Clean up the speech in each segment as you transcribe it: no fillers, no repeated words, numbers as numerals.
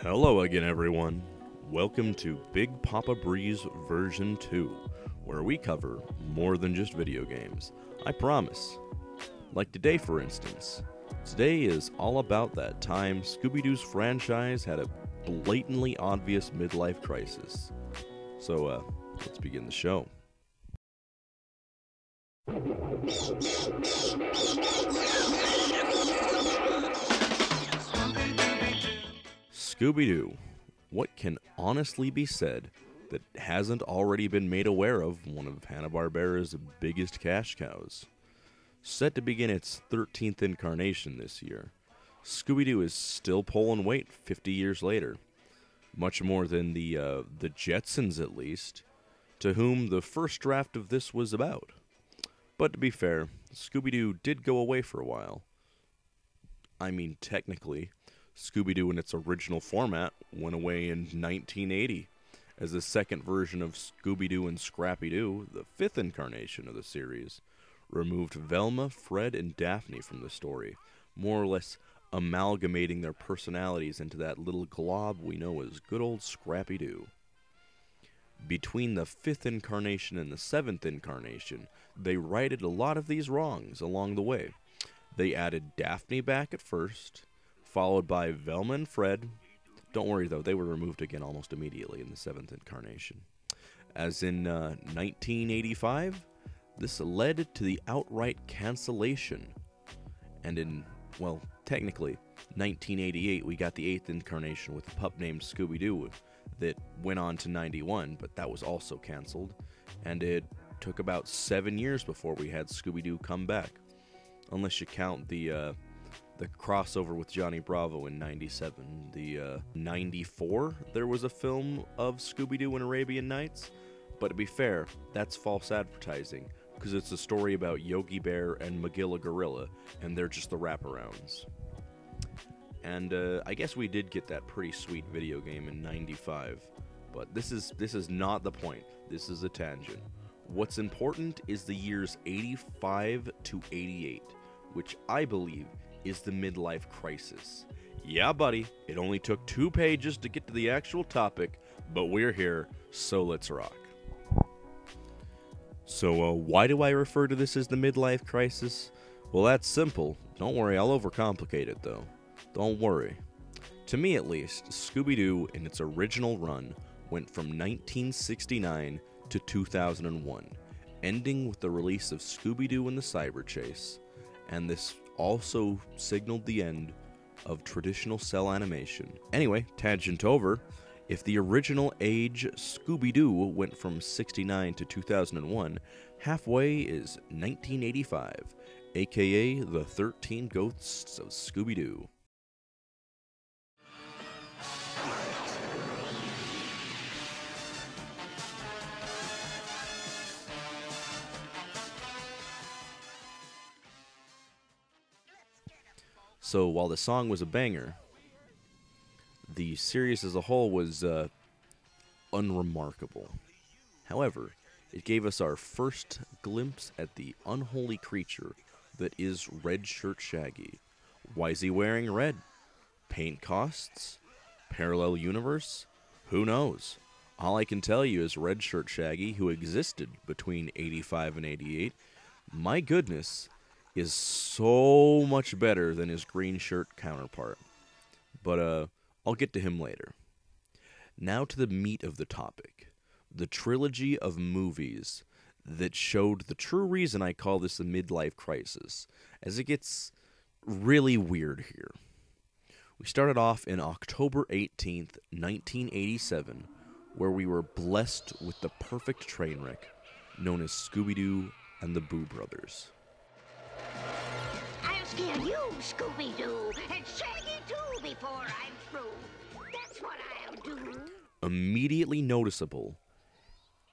Hello again, everyone. Welcome to Big Papa Breeze version 2, where we cover more than just video games. I promise. Like today, for instance. Today is all about that time Scooby-Doo's franchise had a blatantly obvious midlife crisis. So, let's begin the show. Scooby-Doo. What can honestly be said that hasn't already been made aware of one of Hanna-Barbera's biggest cash cows? Set to begin its 13th incarnation this year, Scooby-Doo is still pulling weight 50 years later. Much more than the Jetsons, at least, to whom the first draft of this was about. But to be fair, Scooby-Doo did go away for a while. I mean, technically, Scooby-Doo in its original format went away in 1980 as the second version of Scooby-Doo and Scrappy-Doo, the fifth incarnation of the series, removed Velma, Fred, and Daphne from the story, more or less amalgamating their personalities into that little glob we know as good old Scrappy-Doo. Between the fifth incarnation and the seventh incarnation, they righted a lot of these wrongs along the way. They added Daphne back at first, followed by Velma and Fred. Don't worry, though, they were removed again almost immediately in the seventh incarnation. As in 1985, this led to the outright cancellation. And in, well, technically, 1988, we got the eighth incarnation with a pup named Scooby-Doo that went on to 91, but that was also canceled. And it took about 7 years before we had Scooby-Doo come back. Unless you count the crossover with Johnny Bravo in 97. The 94, there was a film of Scooby-Doo and Arabian Nights. But to be fair, that's false advertising, because it's a story about Yogi Bear and Magilla Gorilla, and they're just the wraparounds. And I guess we did get that pretty sweet video game in 95. But this is not the point. This is a tangent. What's important is the years 85 to 88, which I believe is the midlife crisis. Yeah, buddy, it only took 2 pages to get to the actual topic, but we're here, so let's rock. So, why do I refer to this as the midlife crisis? Well, that's simple. Don't worry, I'll overcomplicate it, though. Don't worry. To me, at least, Scooby-Doo, in its original run, went from 1969 to 2001, ending with the release of Scooby-Doo and the Cyber Chase, and this also signaled the end of traditional cell animation. Anyway, tangent over. If the original age Scooby-Doo went from 69 to 2001, halfway is 1985, aka the 13 Ghosts of Scooby-Doo. So while the song was a banger, the series as a whole was unremarkable. However, it gave us our first glimpse at the unholy creature that is Red Shirt Shaggy. Why is he wearing red? Paint costs? Parallel universe? Who knows? All I can tell you is Red Shirt Shaggy, who existed between 85 and 88, my goodness, is so much better than his green shirt counterpart. But, I'll get to him later. Now to the meat of the topic. The trilogy of movies that showed the true reason I call this a midlife crisis, as it gets really weird here. We started off in October 18th, 1987, where we were blessed with the perfect train wreck known as Scooby-Doo and the Boo Brothers. I'll scare you, Scooby-Doo, and Shaggy too before I'm through. That's what I'll do. Immediately noticeable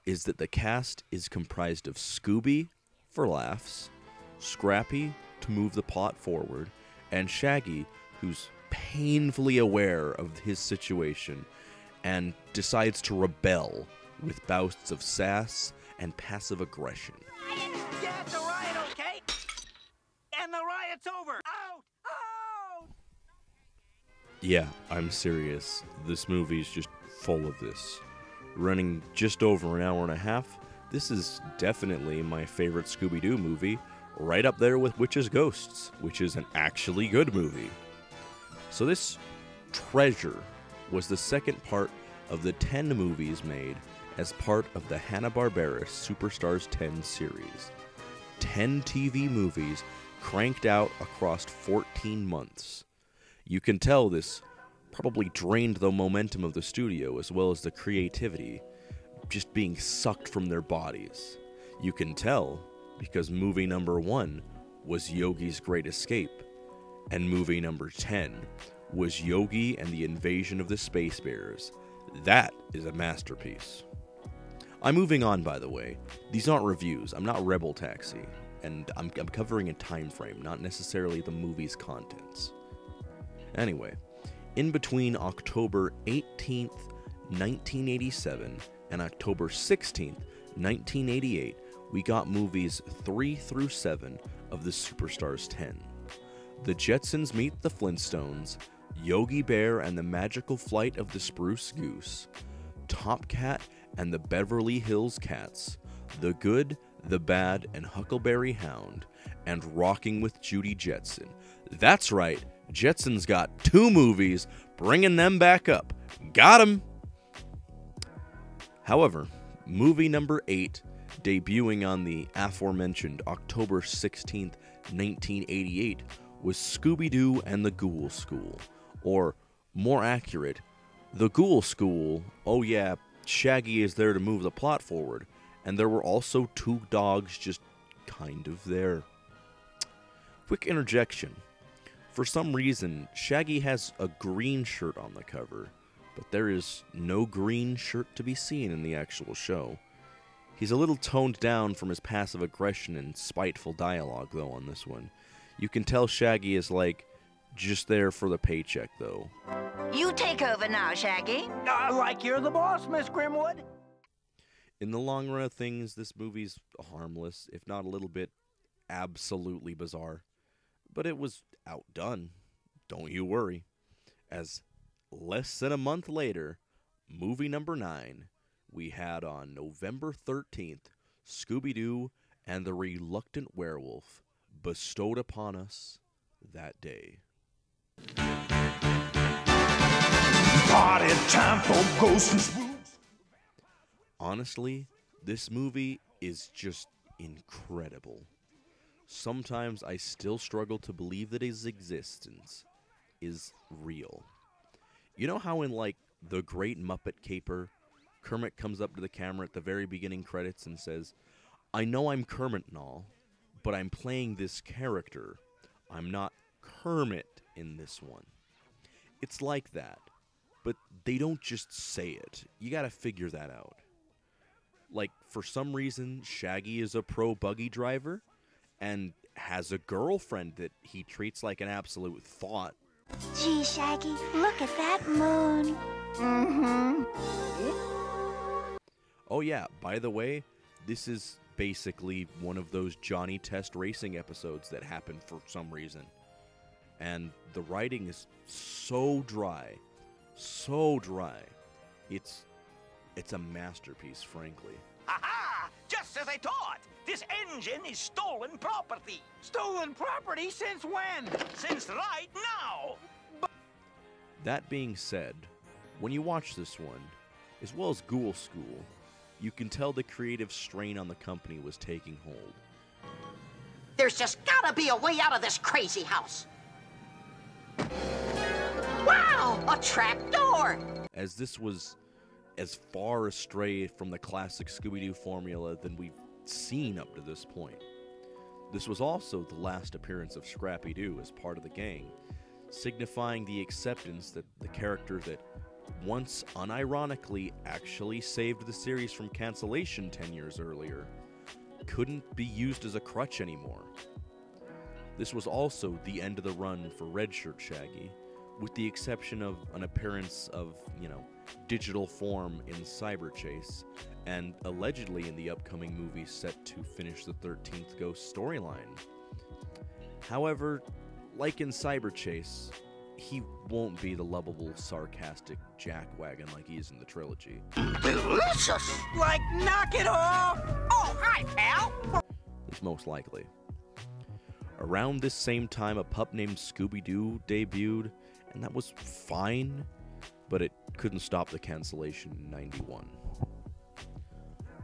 is that the cast is comprised of Scooby, for laughs, Scrappy, to move the plot forward, and Shaggy, who's painfully aware of his situation and decides to rebel with bouts of sass and passive aggression. Yeah, it's a riot, okay? And the riot's over. Out! Out! Yeah, I'm serious. This movie's just full of this. Running just over an hour and a half, this is definitely my favorite Scooby-Doo movie, right up there with Witches Ghosts, which is an actually good movie. So this Treasure was the second part of the 10 movies made as part of the Hanna-Barbera Superstars 10 series. 10 TV movies cranked out across 14 months. You can tell this probably drained the momentum of the studio as well as the creativity just being sucked from their bodies. You can tell because movie number 1 was Yogi's Great Escape, and movie number 10 was Yogi and the Invasion of the Space Bears. That is a masterpiece. I'm moving on, by the way. These aren't reviews. I'm not Rebel Taxi, and I'm covering a time frame, not necessarily the movie's contents. Anyway, in between October 18th, 1987 and October 16th, 1988, we got movies 3 through 7 of the Superstars 10. The Jetsons Meet the Flintstones, Yogi Bear and the Magical Flight of the Spruce Goose, Top Cat and the Beverly Hills Cats, The Good, the Bad, and Huckleberry Hound, and Rocking with Judy Jetson. That's right, Jetsons got 2 movies, bringing them back up. Got 'em! However, movie number 8, debuting on the aforementioned October 16th, 1988, was Scooby-Doo and the Ghoul School, or more accurate, the Ghoul School. Oh yeah, Shaggy is there to move the plot forward, and there were also 2 dogs just kind of there. Quick interjection. For some reason, Shaggy has a green shirt on the cover, but there is no green shirt to be seen in the actual show. He's a little toned down from his passive aggression and spiteful dialogue, though, on this one. You can tell Shaggy is, just there for the paycheck, though. You take over now, Shaggy. Like you're the boss, Miss Grimwood. In the long run of things, this movie's harmless, if not a little bit absolutely bizarre. But it was outdone. Don't you worry. As less than a month later, movie number 9, we had on November 13th, Scooby-Doo and the Reluctant Werewolf bestowed upon us that day. Party time for ghosts and spooks. Honestly, this movie is just incredible. Sometimes I still struggle to believe that his existence is real. You know how in, The Great Muppet Caper, Kermit comes up to the camera at the very beginning credits and says, "I know I'm Kermit and all, but I'm playing this character. I'm not Kermit in this one." It's like that, but they don't just say it. You gotta figure that out. For some reason, Shaggy is a pro buggy driver and has a girlfriend that he treats like an absolute thought. Gee, Shaggy, look at that moon. Oh yeah, by the way, this is basically one of those Johnny Test Racing episodes that happen for some reason. And the writing is so dry. It's a masterpiece, frankly. Ha-ha! Just as I thought. This engine is stolen property. Stolen property? Since when? Since right now. That being said, when you watch this one, as well as Ghoul School, you can tell the creative strain on the company was taking hold. There's just gotta be a way out of this crazy house. Wow! A trap door! As this was as far astray from the classic Scooby-Doo formula than we've seen up to this point. This was also the last appearance of Scrappy-Doo as part of the gang, signifying the acceptance that the character that once unironically actually saved the series from cancellation 10 years earlier couldn't be used as a crutch anymore. This was also the end of the run for Red Shirt Shaggy, with the exception of an appearance of, digital form in Cyber Chase, and allegedly in the upcoming movie set to finish the 13th Ghost storyline. However, like in Cyber Chase, he won't be the lovable, sarcastic jackwagon like he is in the trilogy. Delicious! Like, knock it off! Oh, hi, pal! It's most likely. Around this same time, a pup named Scooby-Doo debuted, and that was fine, but it couldn't stop the cancellation in '91.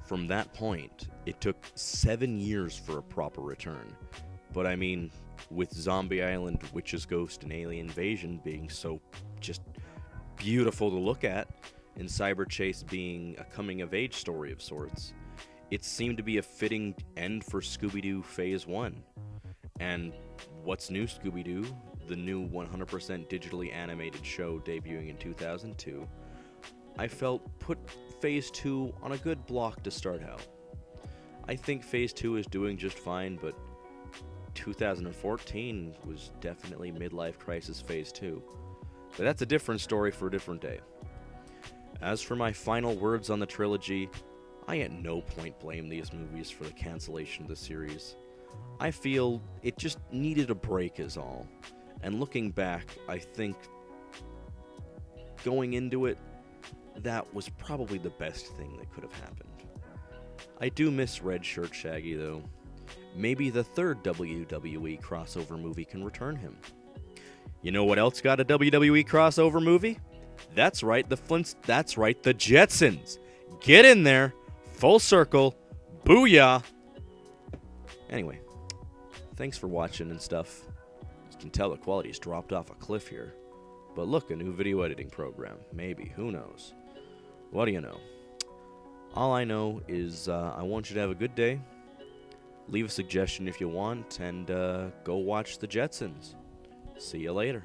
From that point, it took 7 years for a proper return. But I mean, with Zombie Island, Witch's Ghost, and Alien Invasion being so just beautiful to look at, and Cyber Chase being a coming-of-age story of sorts, it seemed to be a fitting end for Scooby-Doo Phase 1. And what's new, Scooby-Doo? The new 100% digitally animated show debuting in 2002, I felt put Phase 2 on a good block to start out. I think Phase 2 is doing just fine, but 2014 was definitely Midlife Crisis Phase 2. But that's a different story for a different day. As for my final words on the trilogy, I at no point blame these movies for the cancellation of the series. I feel it just needed a break is all. And looking back, I think going into it, that was probably the best thing that could have happened. I do miss Red Shirt Shaggy, though. Maybe the third WWE crossover movie can return him. You know what else got a WWE crossover movie? That's right, the Jetsons. Get in there. Full circle. Booyah. Anyway, thanks for watching and stuff. You can tell the quality's dropped off a cliff here. But look, a new video editing program. Maybe. Who knows? What do you know? All I know is I want you to have a good day. Leave a suggestion if you want, and go watch the Jetsons. See you later.